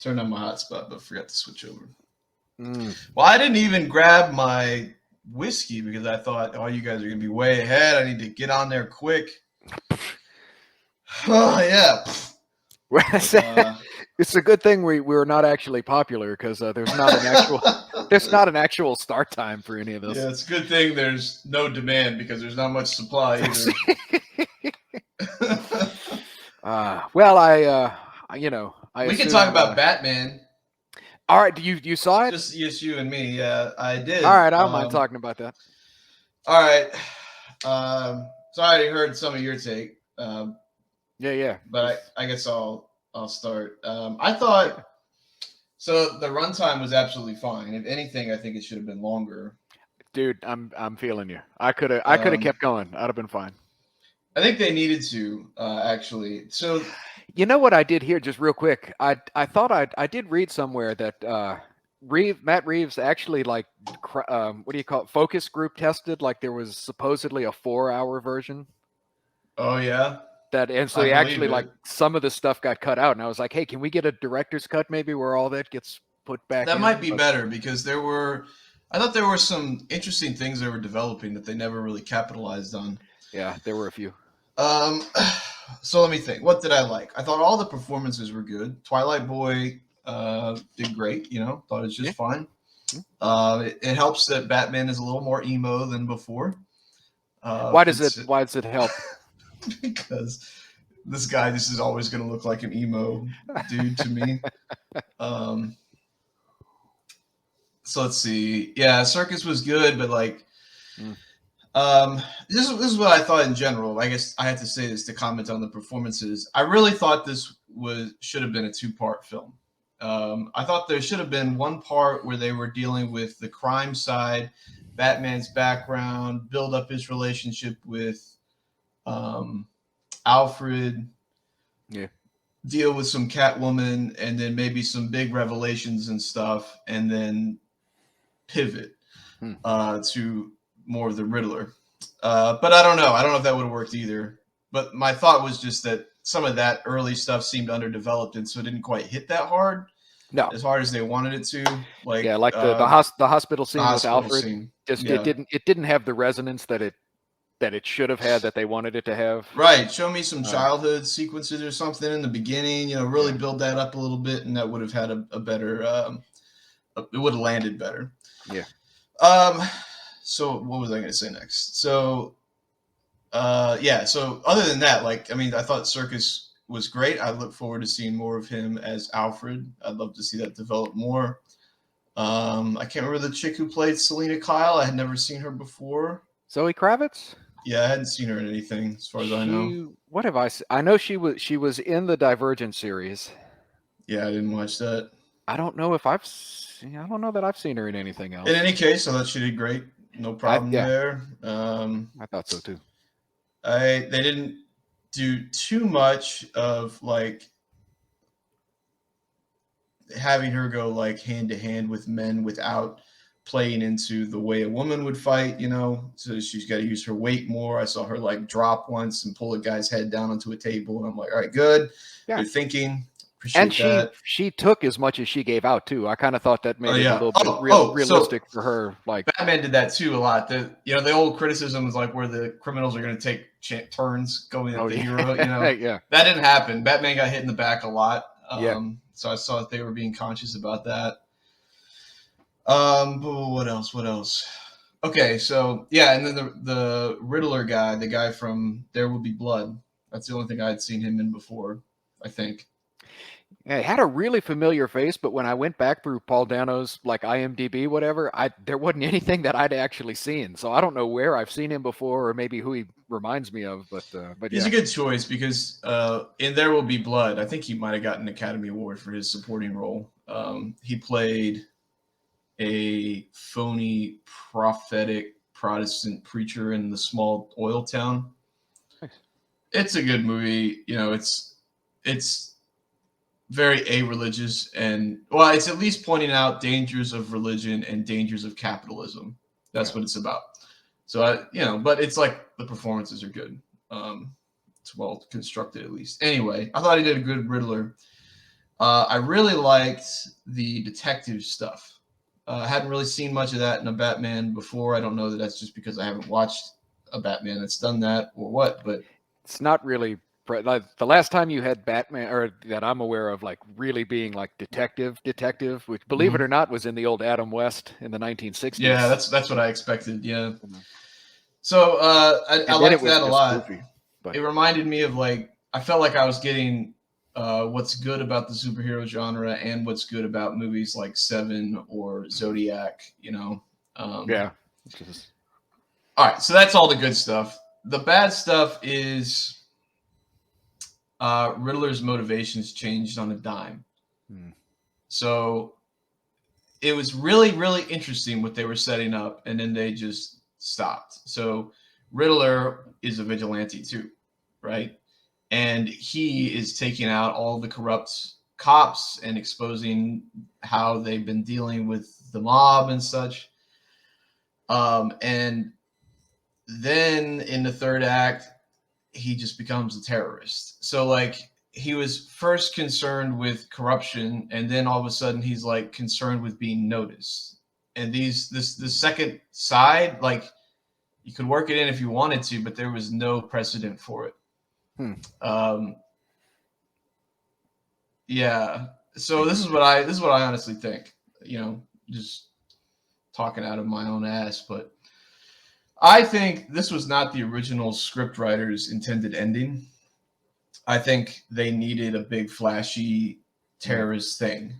turned on my hotspot, but forgot to switch over. Mm. Well, I didn't even grab my whiskey because I thought, oh, you guys are gonna be way ahead. I need to get on there quick. Oh yeah. It's a good thing we're not actually popular because there's not an actual start time for any of this. Yeah, it's a good thing there's no demand because there's not much supply either. Well, I we can assume, talk about Batman. All right, you saw it? Just you and me. Yeah, I did. All right, I don't mind talking about that. All right. So I already heard some of your take. Yeah. But I guess I'll start. I thought so. The runtime was absolutely fine. If anything, I think it should have been longer. Dude, I'm feeling you. I could have kept going. I'd have been fine. I think they needed to actually. So you know what I did here, just real quick. I thought I did read somewhere that Matt Reeves actually what do you call it? Focus group tested. Like there was supposedly a 4-hour version. Oh yeah. And so he actually like some of the stuff got cut out, and I was like, hey, can we get a director's cut maybe where all that gets put back? That might be better because I thought there were some interesting things they were developing that they never really capitalized on. Yeah, there were a few. So let me think. What did I like? I thought all the performances were good. Twilight Boy did great. Thought it was just fine. It helps that Batman is a little more emo than before. Why does it help? Because this guy just is always going to look like an emo dude to me. So let's see. Yeah, Circus was good, but like, this is what I thought in general. I guess I have to say this to comment on the performances. I really thought this should have been a 2-part film. I thought there should have been one part where they were dealing with the crime side, Batman's background, build up his relationship with Alfred, deal with some Catwoman, and then maybe some big revelations and stuff, and then pivot to more of the Riddler. But I don't know. I don't know if that would have worked either. But my thought was just that some of that early stuff seemed underdeveloped, and so it didn't quite hit that hard. No, as hard as they wanted it to. Like the hospital scene with Alfred. It didn't have the resonance that it should have had, that they wanted it to have. Right. Show me some childhood sequences or something in the beginning. Really build that up a little bit, and that would have had a better. It would have landed better. Yeah. So what was I going to say next? So, So other than that, I thought Circus was great. I look forward to seeing more of him as Alfred. I'd love to see that develop more. I can't remember the chick who played Selena Kyle. I had never seen her before. Zoe Kravitz? Yeah, I hadn't seen her in anything as far as I know. What have I seen? I know she was in the Divergent series. Yeah, I didn't watch that. I don't know that I've seen her in anything else. In any case, I thought she did great. No problem there. I thought so too. They didn't do too much of having her go hand to hand with men without playing into the way a woman would fight, so she's got to use her weight more. I saw her drop once and pull a guy's head down onto a table, and I'm like, all right, good. Good thinking. Appreciate that. She took as much as she gave out too. I kind of thought that made it a little bit realistic for her. Batman did that too a lot. The old criticism is where the criminals are going to take turns going at the hero. That didn't happen. Batman got hit in the back a lot. So I saw that they were being conscious about that. What else? Okay, so and then the Riddler guy, the guy from There Will Be Blood. That's the only thing I had seen him in before, I think. Yeah, it had a really familiar face, but when I went back through Paul Dano's IMDb, whatever, there wasn't anything that I'd actually seen. So I don't know where I've seen him before, or maybe who he reminds me of. But he's a good choice because in There Will Be Blood, I think he might have gotten an Academy Award for his supporting role. He played a phony prophetic Protestant preacher in the small oil town. Nice. It's a good movie. It's very a-religious, and it's at least pointing out dangers of religion and dangers of capitalism. That's what it's about. So but it's the performances are good. It's well constructed at least. Anyway, I thought he did a good Riddler. I really liked the detective stuff. I hadn't really seen much of that in a Batman before. I don't know that that's just because I haven't watched a Batman that's done that or what, but It's not really like the last time you had Batman, or that I'm aware of, like really being like detective, which believe it mhm. or not was in the old Adam West in the Yeah, 1960s. that's what I expected. Yeah. Mhm. So I And then it liked was that a just lot. goofy. But It reminded me of like I felt like I was getting what's good about the superhero genre and what's good about movies like Seven or Zodiac. yeah, just All right, so that's all the good stuff. The bad stuff is Riddler's motivations changed on a dime. hmm. So it was really, really interesting what they were setting up, and then they just stopped. So Riddler is a vigilante too, right? And he is taking out all the corrupt cops and exposing how they've been dealing with the mob and such. And then in the third act, he just becomes a terrorist. So like he was first concerned with corruption, and then all of a sudden he's like concerned with being noticed. And this second side, like you could work it in if you wanted to, but there was no precedent for it. Hmm. Um, yeah. So Interesting. this is what I honestly think. Just talking out of my own ass, but I think this was not the original script writer's intended ending. I think they needed a big flashy Hmm. terrorist thing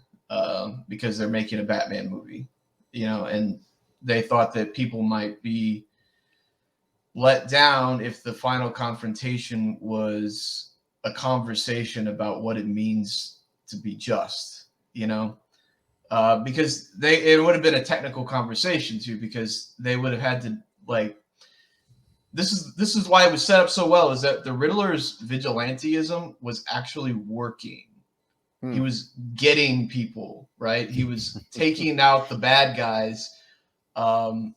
because they're making a Batman movie, and they thought that people might be let down if the final confrontation was a conversation about what it means to be just, because it would have been a technical conversation too, because they would have had to like this is why it was set up so well is that the Riddler's vigilanteism was actually working. He Hmm. was getting people, right? He was taking out the bad guys. Um,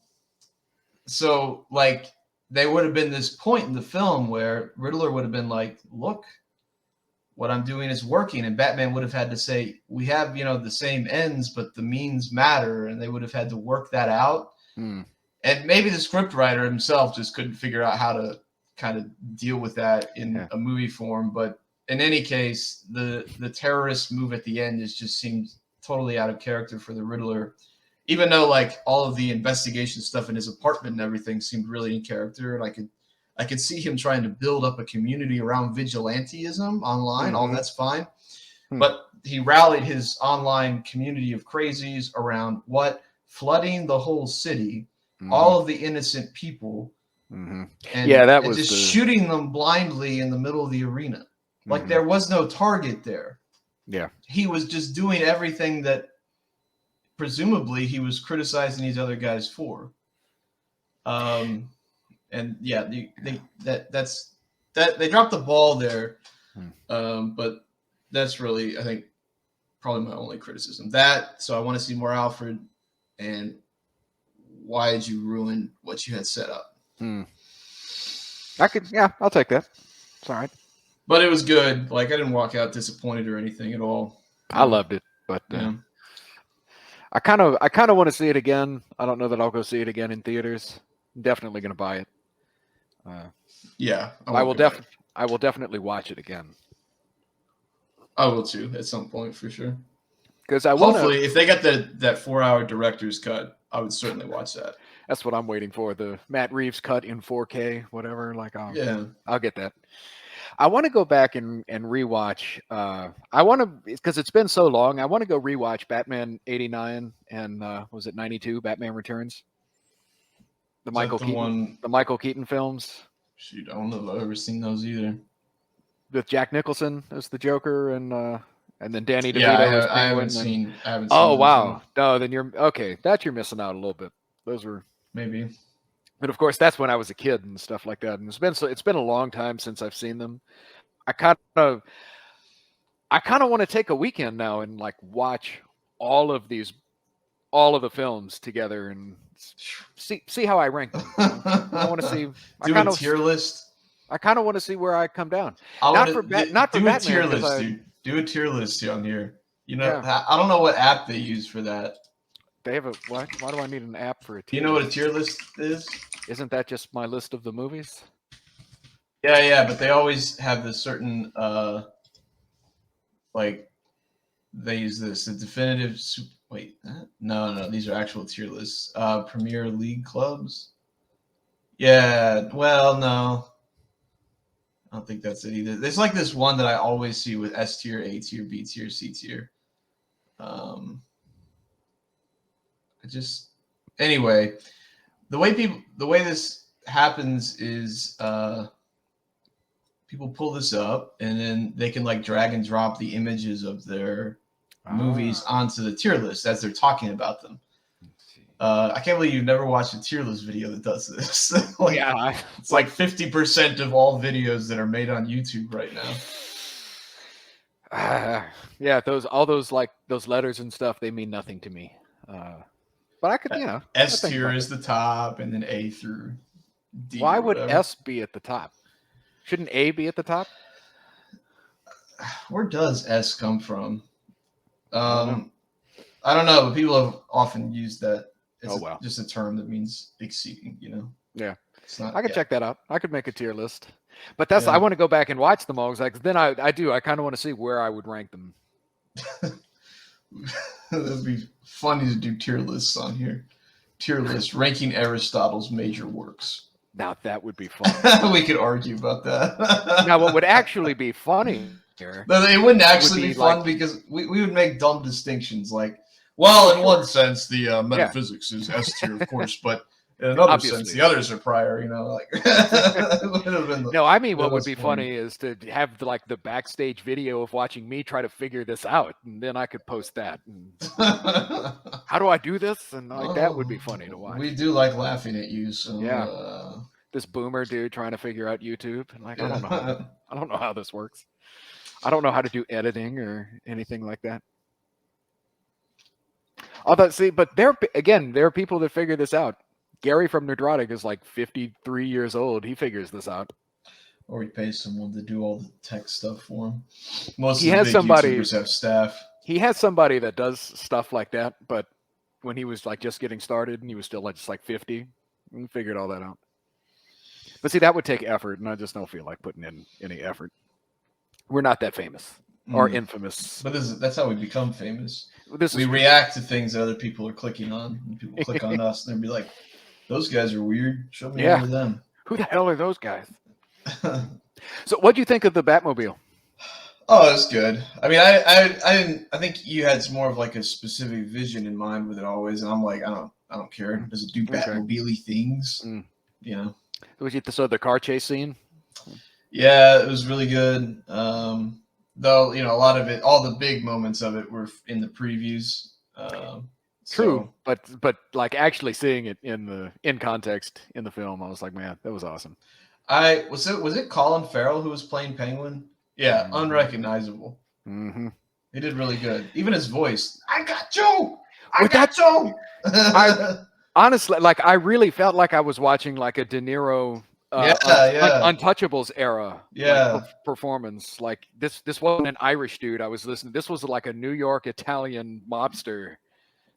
so like there would have been this point in the film where Riddler would have been like, "Look, what I'm doing is working," and Batman would have had to say, "We have the same ends, but the means matter," and they would have had to work that out. Hmm. And maybe the scriptwriter himself just couldn't figure out how to kind of deal with that in Yeah. a movie form. But in any case, the terrorist move at the end is just seems totally out of character for the Riddler, even though like all of the investigation stuff in his apartment and everything seemed really in character, and I could see him trying to build up a community around vigilanteism online. All Hmm. that's fine, Hmm. but he rallied his online community of crazies around what flooding the whole city, Hmm. all of the innocent people, Hmm. and Yeah, that and was just the. shooting them blindly in the middle of the arena. Like Hmm. there was no target there. Yeah. He was just doing everything that presumably he was criticizing these other guys for. Um, and yeah, that they dropped the ball there. Hmm. But that's really, I think, probably my only criticism. That so I want to see more Alfred, and why did you ruin what you had set up? Hmm. I could. Yeah, I'll take that. It's all right. But it was good. Like I didn't walk out disappointed or anything at all. I loved it, but Yeah, I kind of want to see it again. I don't know that I'll go see it again in theaters. I'm definitely going to buy it. Uh, yeah. I I won't will go back. I will definitely watch it again I will too at some point for sure. because I want to. Hopefully, if they got that 4 hour director's cut, I would certainly watch that. That's what I'm waiting for. The Matt Reeves cut in 4K, whatever. Like Yeah, I'll get that. I want to go back and rewatch. I want to because it's been so long. I want to go rewatch Batman '89 and was it '92? Batman Returns, the is that Michael the Keaton, one? the Michael Keaton films Shoot, I don't know if I've ever seen those either. with Jack Nicholson as the Joker and then Danny Yeah, DeVito as I haven't Penguin. And seen oh those wow, yet. no, then you're okay. That you're missing out a little bit. Those were. Maybe. But of course, that's when I was a kid and stuff like that. And it's been a long time since I've seen them. I kind of I kind of want to take a weekend now and like watch all of these all of the films together and see how I rank them. I want to see. I Do a kind of tier list. I kind of want to see where I come down. I want Not to not for do a Batman tier because list, I dude. Do a tier list on here. You know, Yeah, I don't know what app they use for that. they have a what? Why do I need an app for a Do you tier know what a list? tier list is? Isn't that just my list of the movies? Yeah, yeah, but they always have this certain like they use this the definitive. Wait, no, these are actual tier lists. Premier League clubs. Yeah, well, no, I don't think that's it either. There's like this one that I always see with S tier, A tier, B tier, C tier. Um, I just anyway, the way this happens is people pull this up and then they can like drag and drop the images of their movies Ah, onto the tier list as they're talking about them. let's see. I can't believe you've never watched a tier list video that does this. Like Yeah, it's like 50% of all videos that are made on YouTube right now. yeah, all those like those letters and stuff, they mean nothing to me. But I could, I S think tier about is that. the top, and then A through D Why or would whatever. S be at the top? Shouldn't A be at the top? Where does S come from? I don't know. Um, I don't know, but people have often used that. Oh It's well. just a term that means exceeding. You know, Yeah, it's not. I could Yeah, check that out. I could make a tier list. But I yeah. want to go back and watch them all. 'Cause, like then I do. I kind of want to see where I would rank them. That'd be funny to do tier lists on here. Tier list ranking Aristotle's major works. Now that would be fun. We could argue about Now what that. would actually be funny here No, it wouldn't would actually be be fun like, because we would make dumb distinctions like, well, oh in one sure, sense, the yeah, metaphysics is S tier, of course, but in another sense, obviously. the others are prior. You know, like it would have been No, I mean the what would less be funny. funny is to have like the backstage video of watching me try to figure this out, and then I could post that. And how do I do this? And like that would Oh, be funny to watch. we do like laughing at you, so Yeah, this boomer dude trying to figure out YouTube, and like yeah. I don't know how this works. I don't know how to do editing or anything like that. Although, see, but there are people that figure this out. Gary from Nerdrotic is like 53 years old. He figures this out. Or he pays someone to do all the tech stuff for him. Most He of the has big somebody. YouTubers have staff. He has somebody that does stuff like that. But when he was like just getting started, and he was still like just like 50, he figured all that out. But see, that would take effort, and I just don't feel like putting in any effort. We're not that famous or infamous. But that's how we become famous. This We is true. react to things that other people are clicking on, and people click on us, and they'll be like, "Those guys are weird. Show me Yeah. more of them." Who the hell are those guys? So, what do you think of the Batmobile? Oh, it's good. I mean, I didn't. I think you had more of like a specific vision in mind with it always, and I'm like, I don't care. Does it do Okay. Batmobile things? Mm. You know. So the car chase scene? Yeah, it was really good. Though you know, a lot of it, all the big moments of it were in the previews. True, So but like actually seeing it in context in the film, I was like, man, that was awesome. was it Colin Farrell who was playing Penguin? Yeah, Mm-hmm. unrecognizable. Mm-hmm. He did really good. Even his voice. I got you. With got you. Honestly, like I really felt like I was watching like a De Niro Yeah, yeah, Untouchables era yeah. performance. Like this wasn't an Irish dude I was listening. This was like a New York Italian mobster.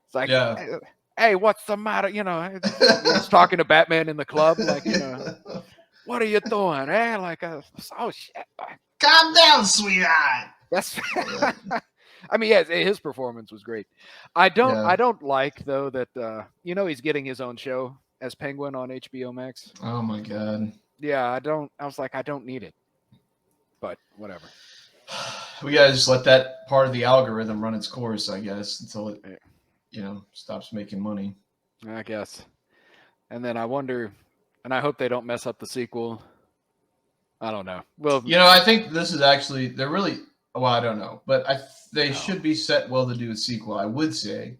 It's like, Yeah. hey, what's the matter? You know, he's talking to Batman in the club, like, you know, what are you doing? Eh? Like, oh shit. Calm down, sweetheart. That's. Yeah. I mean, yeah, his performance was great. I Yeah. don't like though that you know he's getting his own show as Penguin on HBO Max. Oh my god. Yeah, I don't. I was like, I don't need it, but whatever. We gotta just let that part of the algorithm run its course, I guess, until it, you know, stops making money. I guess. And then I wonder, and I hope they don't mess up the sequel. I don't know. Well, You know, I think this is actually they're really well. I don't know, but they should be set well to do a sequel. I would say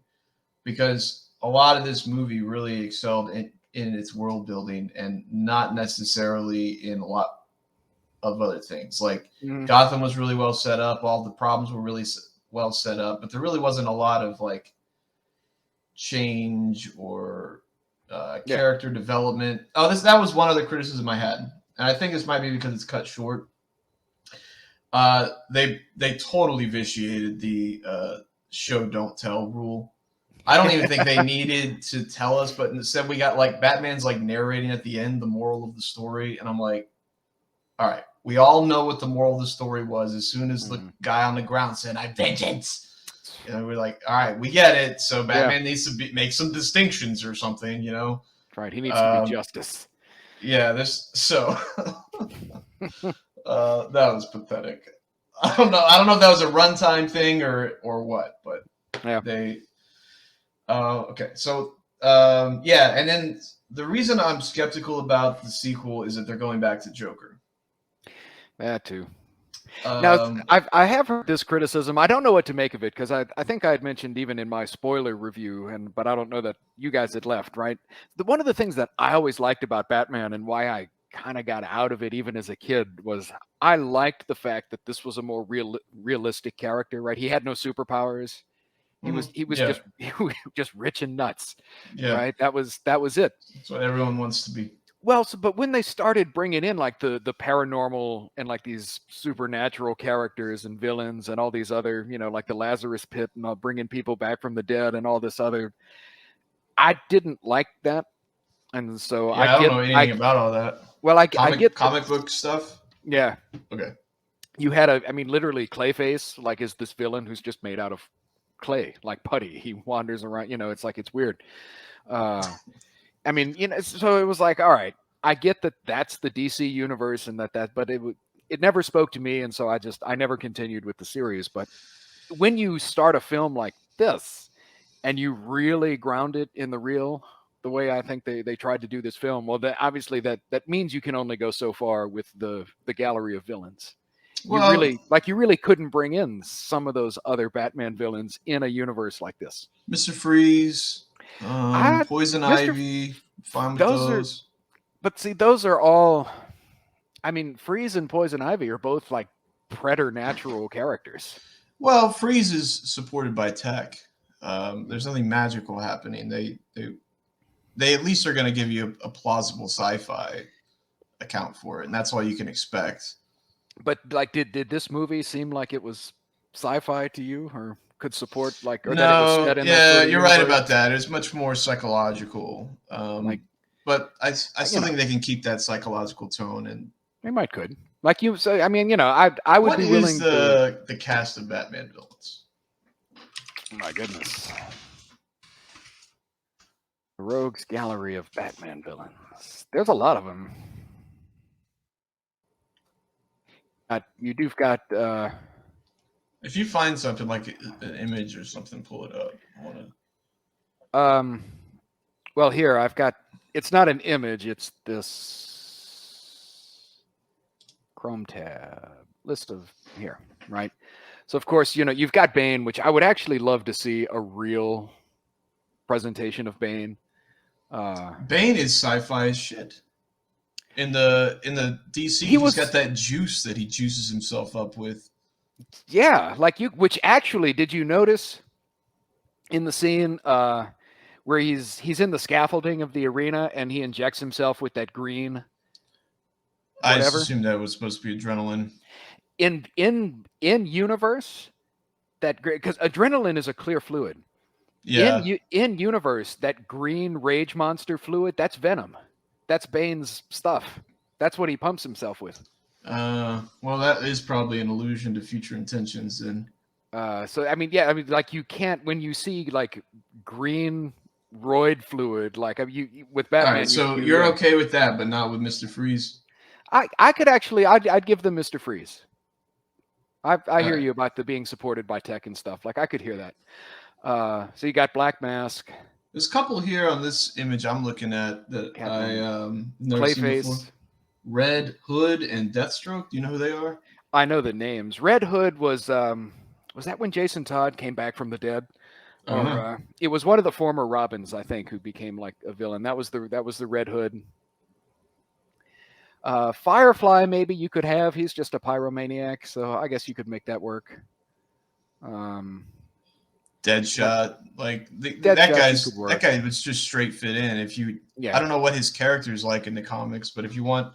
because a lot of this movie really excelled in its world building and not necessarily in a lot of other things. Like Gotham was really well set up. All the problems were really well set up, but there really wasn't a lot of like change or character development. Oh, that was one other criticism I had, and I think this might be because it's cut short. They totally vitiated the show don't tell rule. I don't even think they needed to tell us, but instead we got like Batman's like narrating at the end the moral of the story, and I'm like, all right, we all know what the moral of the story was as soon as the guy on the ground said, "I vengeance." And we're like, all right, we get it. So Batman needs to make some distinctions or something, you know? Right. He needs to be justice. Yeah, that was pathetic. I don't know. I don't know if that was a runtime thing or what, but they. Okay, so yeah, and then the reason I'm skeptical about the sequel is that they're going back to Joker. That too. Now, I have heard this criticism. I don't know what to make of it because I think I had mentioned even in my spoiler review, but I don't know that you guys had left, right? One of the things that I always liked about Batman and why I kind of got out of it even as a kid was I liked the fact that this was a more realistic character, right? He had no superpowers. He was just rich and nuts, right? That was it. That's what everyone wants to be. Well, but when they started bringing in like the paranormal and like these supernatural characters and villains and all these other, like the Lazarus Pit and bringing people back from the dead and all this other, I didn't like that, and so I don't know anything about all that. Well, I get comic book stuff. Yeah. Okay. You had literally Clayface like is this villain who's just made out of clay, like putty. He wanders around, it's like it's weird. So it was like, all right, I get that that's the DC universe and but it never spoke to me, and so I never continued with the series. But when you start a film like this and you really ground it in the real, the way I think they tried to do this film, well, obviously that means you can only go so far with the gallery of villains. Well, you really couldn't bring in some of those other Batman villains in a universe like this. Mr. Freeze. Poison Ivy, fine with those. But see, those are all. Freeze and Poison Ivy are both like preternatural characters. Well, Freeze is supported by tech. There's nothing magical happening. They at least are going to give you a plausible sci-fi account for it, and that's all you can expect. But like, did this movie seem like it was sci-fi to you, or could support like? Or no, that it was set in yeah, you're right about that. It's much more psychological. But I still think they can keep that psychological tone, and they might could. Like you say, I would be willing. What is the cast of Batman villains? Oh my goodness. The Rogues Gallery of Batman villains. There's a lot of them. You've got. If you find something like an image or something, pull it up. I want to. Well, here I've got. It's not an image. It's this Chrome tab list of here, right? So of course, you've got Bane, which I would actually love to see a real presentation of Bane. Bane is sci-fi as shit. In the DC, he's got that juice that he juices himself up with. Yeah, which actually, did you notice in the scene where he's in the scaffolding of the arena and he injects himself with that green? I just assumed that was supposed to be adrenaline. In universe, that because adrenaline is a clear fluid. Yeah. In universe, that green rage monster fluid, that's venom. That's Bane's stuff. That's what he pumps himself with. Well, that is probably an allusion to future intentions then. Like you can't, when you see like green roid fluid, like you with Batman. All right, so you're okay with that, but not with Mr. Freeze. I could actually, I'd give them Mr. Freeze. I hear you about the being supported by tech and stuff. Like I could hear that. So you got Black Mask. There's a couple here on this image I'm looking at that I never seen before. Red Hood and Deathstroke. Do you know who they are? I know the names. Red Hood was that when Jason Todd came back from the dead? Or it was one of the former Robins, I think, who became like a villain. That was the Red Hood. Firefly, maybe you could have. He's just a pyromaniac, so I guess you could make that work. Deadshot, that guy was just straight fit in. If you, I don't know what his character is like in the comics, but if you want,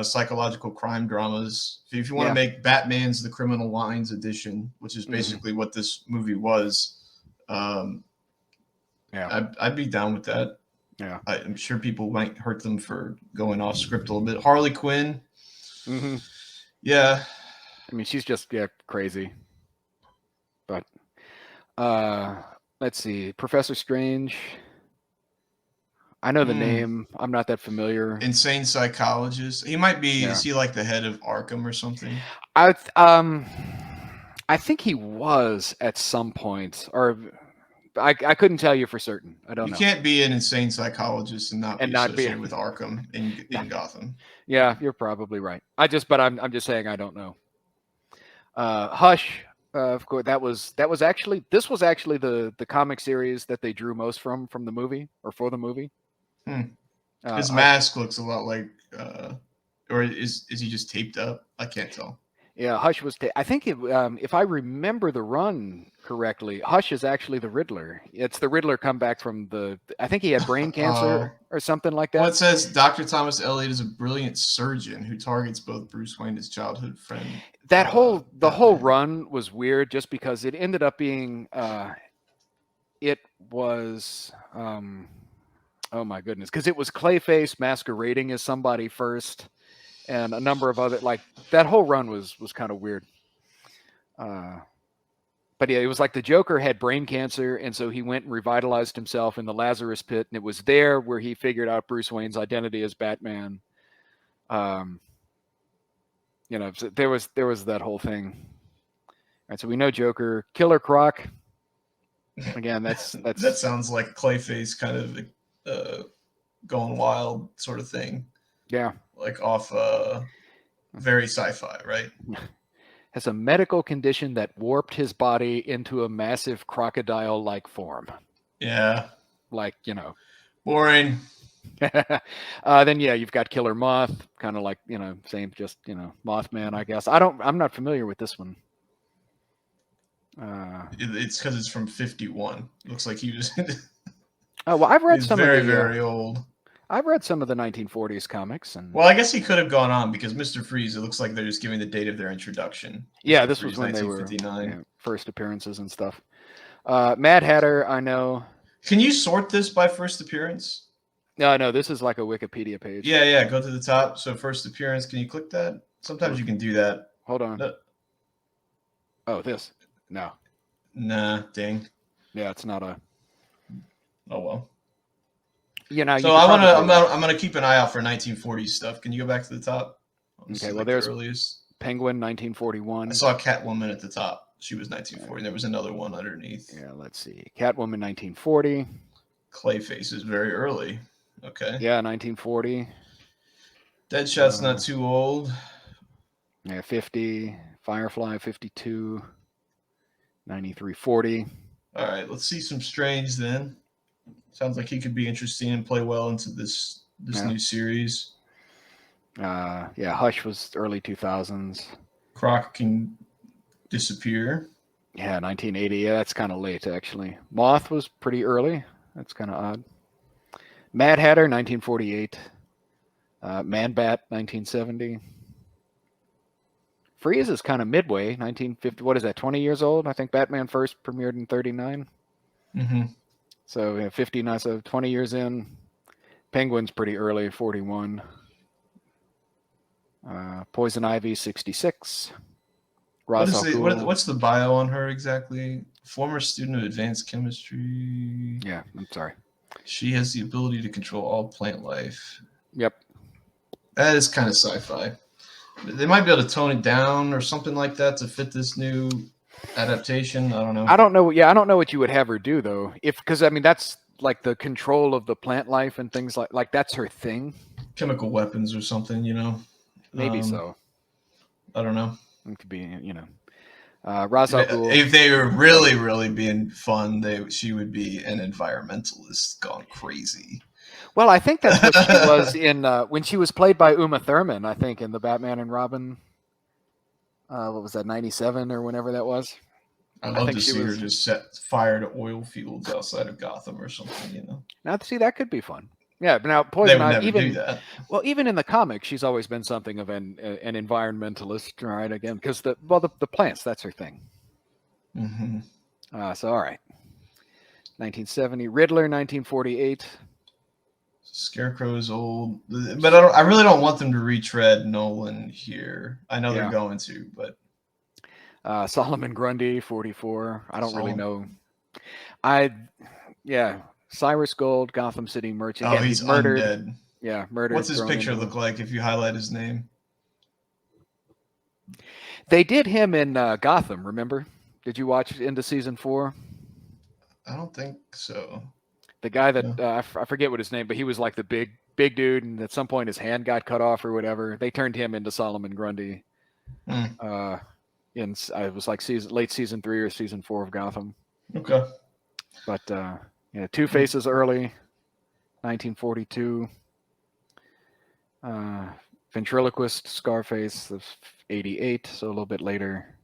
psychological crime dramas. If you want Yeah. to make Batman's The Criminal Minds edition, which is basically what this movie was, um, Yeah. I'd be down with that. Yeah. I'm sure people might hurt them for going off script a little bit. Harley Quinn, Mm-hmm. yeah. I mean, she's just crazy. But let's see, Professor Strange. I know the name. I'm not that familiar. Insane psychologist. He might be. Yeah. Is he like the head of Arkham or something? I think he was at some point, or I couldn't tell you for certain. I don't know. You can't be an insane psychologist and not be associated with Arkham in Gotham. Yeah, you're probably right. But I'm just saying I don't know. Hush, of course, this was actually the comic series that they drew most from the movie or for the movie. His mask looks a lot like, or is he just taped up? I can't tell. Yeah, Hush was. I think if I remember the run correctly, Hush is actually the Riddler. It's the Riddler come back from the. I think he had brain cancer or something like that. Well, it says Dr. Thomas Elliot is a brilliant surgeon who targets both Bruce Wayne, his childhood friend. The whole run was weird, just because it ended up being. It was. Oh my goodness, because it was Clayface masquerading as somebody first, and a number of other, like, that whole run was kind of weird. But yeah, it was like the Joker had brain cancer, and so he went and revitalized himself in the Lazarus Pit, and it was there where he figured out Bruce Wayne's identity as Batman. So there was that whole thing. All right, so we know Joker, Killer Croc. Again, that's that sounds like Clayface kind of going wild sort of thing. Yeah, like off very sci-fi, right? Has a medical condition that warped his body into a massive crocodile-like form. Yeah. Like, boring. Then you've got Killer Moth, kind of like, same, just, Mothman, I guess. I'm not familiar with this one. It's because it's from 51. Looks like he was. Oh, well, I've read some very, of the very old. I've read some of the 1940s comics, and well, I guess he could have gone on because Mr. Freeze. It looks like they're just giving the date of their introduction. Yeah, Mr. this Freeze, was when they were first appearances and stuff. Mad Hatter, I know. Can you sort this by first appearance? No, this is like a Wikipedia page. Yeah, go to the top. So first appearance, can you click that? Sometimes you can do that. Hold on. No. Oh, this. No. Nah, dang. Yeah, it's not a. Oh well. So I'm gonna keep an eye out for 1940s stuff. Can you go back to the top? Okay, well, there's Penguin, 1941. I saw Catwoman at the top. She was 1940. There was another one underneath. Yeah, let's see. Catwoman, 1940. Clayface is very early. Okay. Yeah, 1940. Deadshot's not too old. Yeah, 50. Firefly, 52. 93, 40. All right, let's see some Strange then. Sounds like he could be interesting and play well into this new series. Hush was early 2000s. Croc can disappear. Yeah, 1980. Yeah, that's kind of late, actually. Moth was pretty early. That's kind of odd. Mad Hatter, 1948. Man-Bat, 1970. Freeze is kind of midway, 1950. What is that, 20 years old? I think Batman first premiered in 39. Mm-hmm. So 59, so 20 years in. Penguin's pretty early, 41. Poison Ivy, 66. What's the bio on her exactly? Former student of advanced chemistry. Yeah, I'm sorry. She has the ability to control all plant life. Yep. That is kind of sci-fi. They might be able to tone it down or something like that to fit this new adaptation. I don't know. I don't know. Yeah, I don't know what you would have her do though. Because I mean, that's like the control of the plant life and things like that's her thing. Chemical weapons or something, Maybe so. I don't know. It could be, Ra's al Ghul. If they were really, really being fun, she would be an environmentalist gone crazy. Well, I think that's what she was in when she was played by Uma Thurman. I think in the Batman and Robin. What was that, 97 or whenever that was? I'd love to see her just set fire to oil fields outside of Gotham or something, Now, see, that could be fun. Yeah, but now They Poison would Ivy, never do that. even in the comics, she's always been something of an environmentalist, right? Again, because the plants, that's her thing. Mm-hmm. So all right, 1970, Riddler, 1948. Scarecrow's old, but I really don't want them to retread Nolan here. I know they're Yeah. going to, but Solomon Grundy, 44. I don't really Solomon. know. Yeah, Cyrus Gold, Gotham City merchant. Oh, Again, he's he's murdered. undead. Yeah, What's murdered, his thrown picture into. look like if you highlight his name? They did him in Gotham. Remember? Did you watch into season 4? I don't think so. The guy that No. I forget what his name, but he was like the big dude, and at some point his hand got cut off or whatever. They turned him into Solomon Grundy. Hmm. In it was like late season 3 or season 4 of Gotham. Okay. But yeah, Two Faces early, 1942. Ventriloquist Scarface of 88, so a little bit later.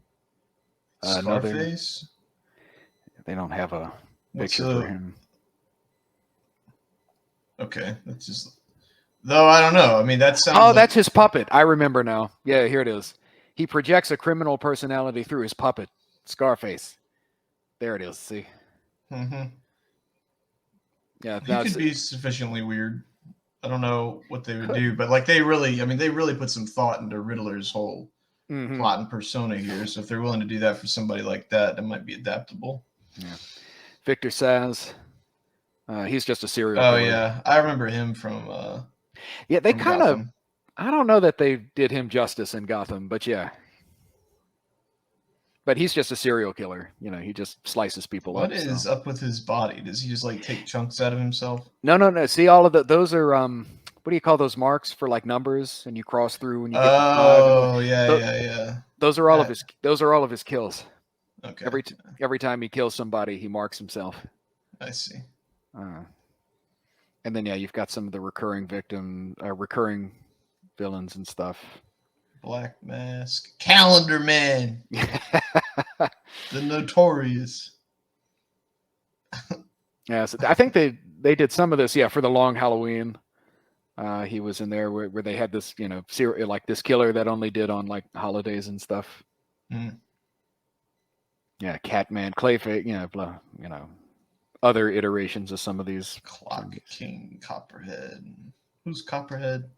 Scarface. They don't have a What's picture for him. Okay, that's just. Though I don't know. I mean, that sounds. Oh, that's his puppet. I remember now. Yeah, here it is. He projects a criminal personality through his puppet, Scarface. There it is. See. Mm-hmm. Yeah, He now could be sufficiently weird. I don't know what they would do, but like they really put some thought into Riddler's whole plot and persona here. So if they're willing to do that for somebody like that, it might be adaptable. Yeah. Victor Saz. He's just a serial killer. killer. Yeah, I remember him from. Yeah, they kind of. I don't know that they did him justice in Gotham, but yeah. But he's just a serial killer. You know, he just slices people up. What is up with his body? Does he just like take chunks out of himself? No. See, all of those are what do you call those marks for like numbers? And you cross through when you get to 5. Oh, yeah. Those are all of his. Those are all of his kills. Okay. Every time he kills somebody, he marks himself. I see. And then yeah, you've got some of the recurring villains and stuff. Black Mask, Calendar Man, the Notorious. Yeah, so I think they did some of this. Yeah, for the Long Halloween, he was in there where they had this, like this killer that only did on like holidays and stuff. Mm. Yeah, Catman, Clayface, other iterations of some of these. Clock King, Copperhead. Who's Copperhead?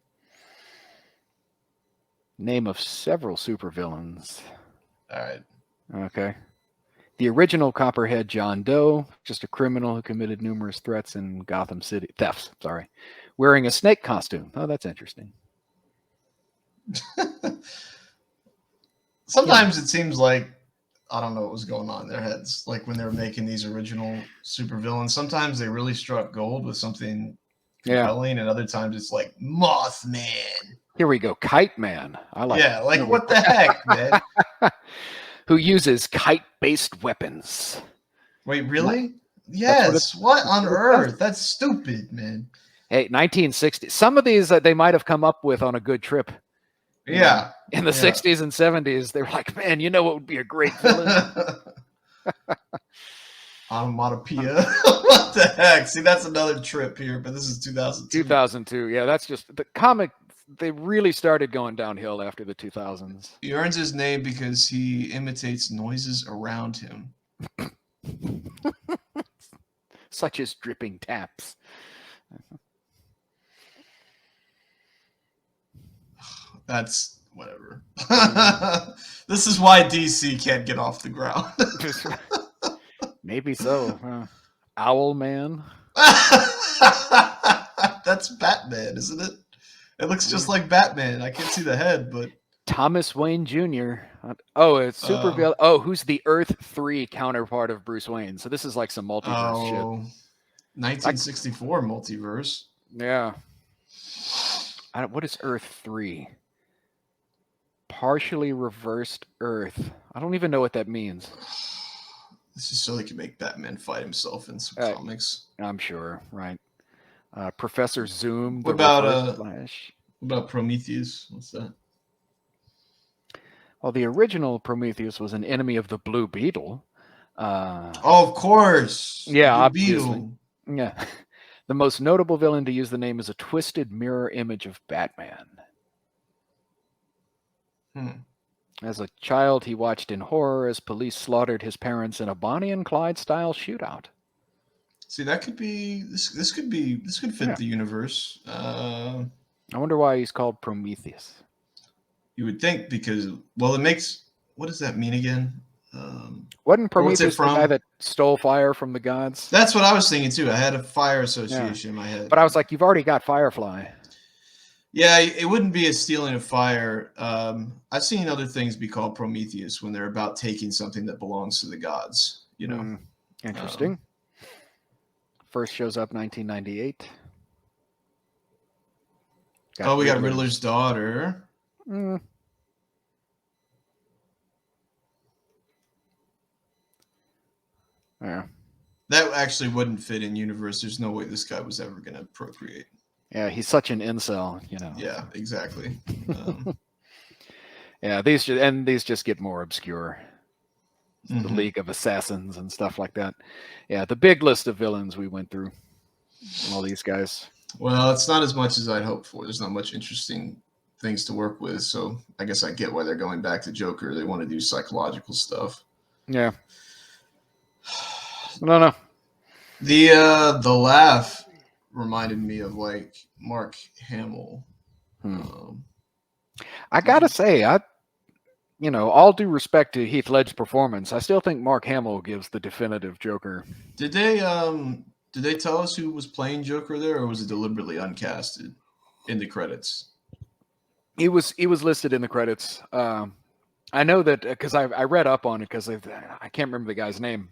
Name of several supervillains. All right. Okay. The original Copperhead, John Doe, just a criminal who committed numerous thefts, wearing a snake costume. Oh, that's interesting. Sometimes it seems like, I don't know what was going on in their heads. Like when they were making these original supervillains, sometimes they really struck gold with something compelling, and other times it's like Mothman. Here we go, Kite Man. I like. Yeah, like what the heck, man? Who uses kite-based weapons? Wait, really? Yes. What on earth? That's stupid, man. Hey, 1960. Some of these they might have come up with on a good trip. Yeah. In the 60s and 70s, they were like, man, you know what would be a great villain? Onomatopoeia. What the heck? See, that's another trip here, but this is 2002. 2002. Yeah, that's just the comic. They really started going downhill after the 2000s. He earns his name because he imitates noises around him. Such as dripping taps. That's whatever. This is why DC can't get off the ground. Maybe so. Owl Man. That's Batman, isn't it? It looks just like Batman. I can't see the head, but Thomas Wayne Jr. Oh, it's super. Who's the Earth 3 counterpart of Bruce Wayne? So this is like some multiverse shit. 1964 multiverse. Yeah. What is Earth 3? Partially reversed Earth. I don't even know what that means. This is so they can make Batman fight himself in some comics. I'm sure, right? Professor Zoom. What about Prometheus? What's that? Well, the original Prometheus was an enemy of the Blue Beetle. Of course. Yeah, Blue obviously. Beetle. Yeah. The most notable villain to use the name is a twisted mirror image of Batman. As a child, he watched in horror as police slaughtered his parents in a Bonnie and Clyde style shootout. See, that could be this could fit the universe. I wonder why he's called Prometheus. You would think because it makes, what does that mean again? Wasn't Prometheus the guy that stole fire from the gods? That's what I was thinking too. I had a fire association in my head. But I was like, you've already got Firefly. Yeah, it wouldn't be a stealing of fire. I've seen other things be called Prometheus when they're about taking something that belongs to the gods. You know, Interesting. First shows up 1998. We got Riddler's daughter. Yeah. That actually wouldn't fit in universe. There's no way this guy was ever going to procreate. Yeah, he's such an incel, you know. Yeah, exactly. Yeah, these just get more obscure. The League of Assassins and stuff like that. Yeah, the big list of villains we went through. All these guys. Well, it's not as much as I'd hoped for. There's not much interesting things to work with, so I guess I get why they're going back to Joker. They want to do psychological stuff. Yeah. No. The laugh reminded me of like Mark Hamill. I gotta say, all due respect to Heath Ledger's performance, I still think Mark Hamill gives the definitive Joker. Did they tell us who was playing Joker there, or was it deliberately uncasted in the credits? He was listed in the credits. I know that because I read up on it because I can't remember the guy's name.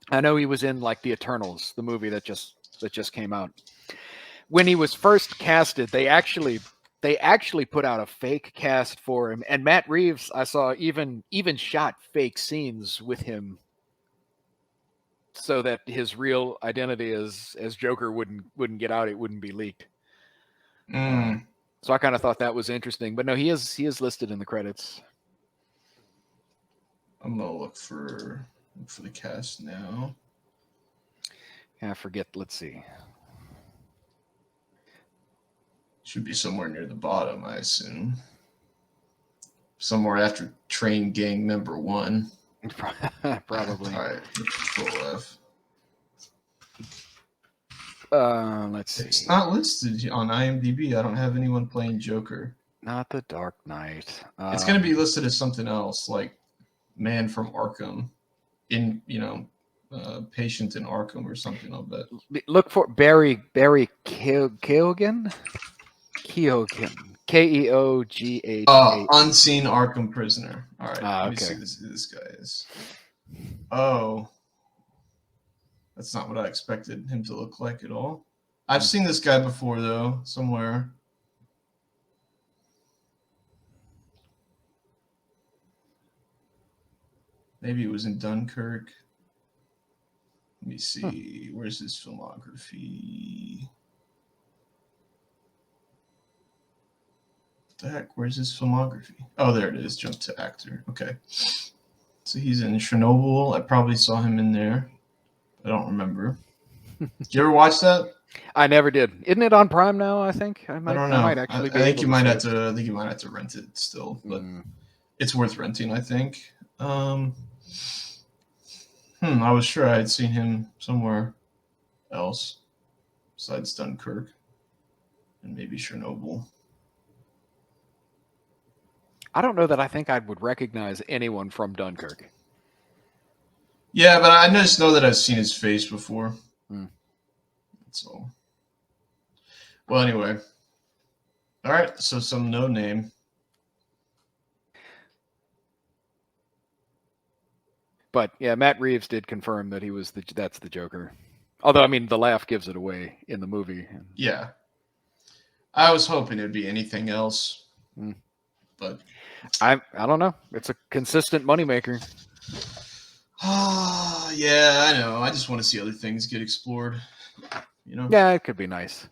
I know he was in like The Eternals, the movie that just came out. When he was first casted, they actually put out a fake cast for him, and Matt Reeves, I saw, even shot fake scenes with him so that his real identity as Joker wouldn't get out, it wouldn't be leaked. So I kind of thought that was interesting, but no, he is listed in the credits. I'm gonna look for the cast now. Yeah, I forget. Let's see. Should be somewhere near the bottom, I assume. Somewhere after Train Gang Member 1. Probably. All right, Control F. Let's see. It's not listed on IMDb. I don't have anyone playing Joker. Not the Dark Knight. It's going to be listed as something else, like Man from Arkham, Patient in Arkham or something. I'll bet. Look for Barry Keoghan. Keogh. Unseen Arkham Prisoner. All right, let me see who this guy is. Oh, that's not what I expected him to look like at all. I've seen this guy before, though, somewhere. Maybe it was in Dunkirk. Let me see. Where's his filmography? What the heck? Where's his filmography? Oh, there it is. Jump to actor. Okay. So he's in Chernobyl. I probably saw him in there. I don't remember. Did you ever watch that? I never did. Isn't it on Prime now? I think I don't know. I think you might have to rent it still, but it's worth renting. I think. I was sure I had seen him somewhere else besides Dunkirk and maybe Chernobyl. I don't know that I think I would recognize anyone from Dunkirk. Yeah, but I just know that I've seen his face before. That's all. Well, anyway. All right, so some no name. But yeah, Matt Reeves did confirm that that's the Joker. Although, I mean, the laugh gives it away in the movie. Yeah. I was hoping it'd be anything else. But I don't know. It's a consistent moneymaker. Yeah, I know. I just want to see other things get explored. Yeah, it could be nice.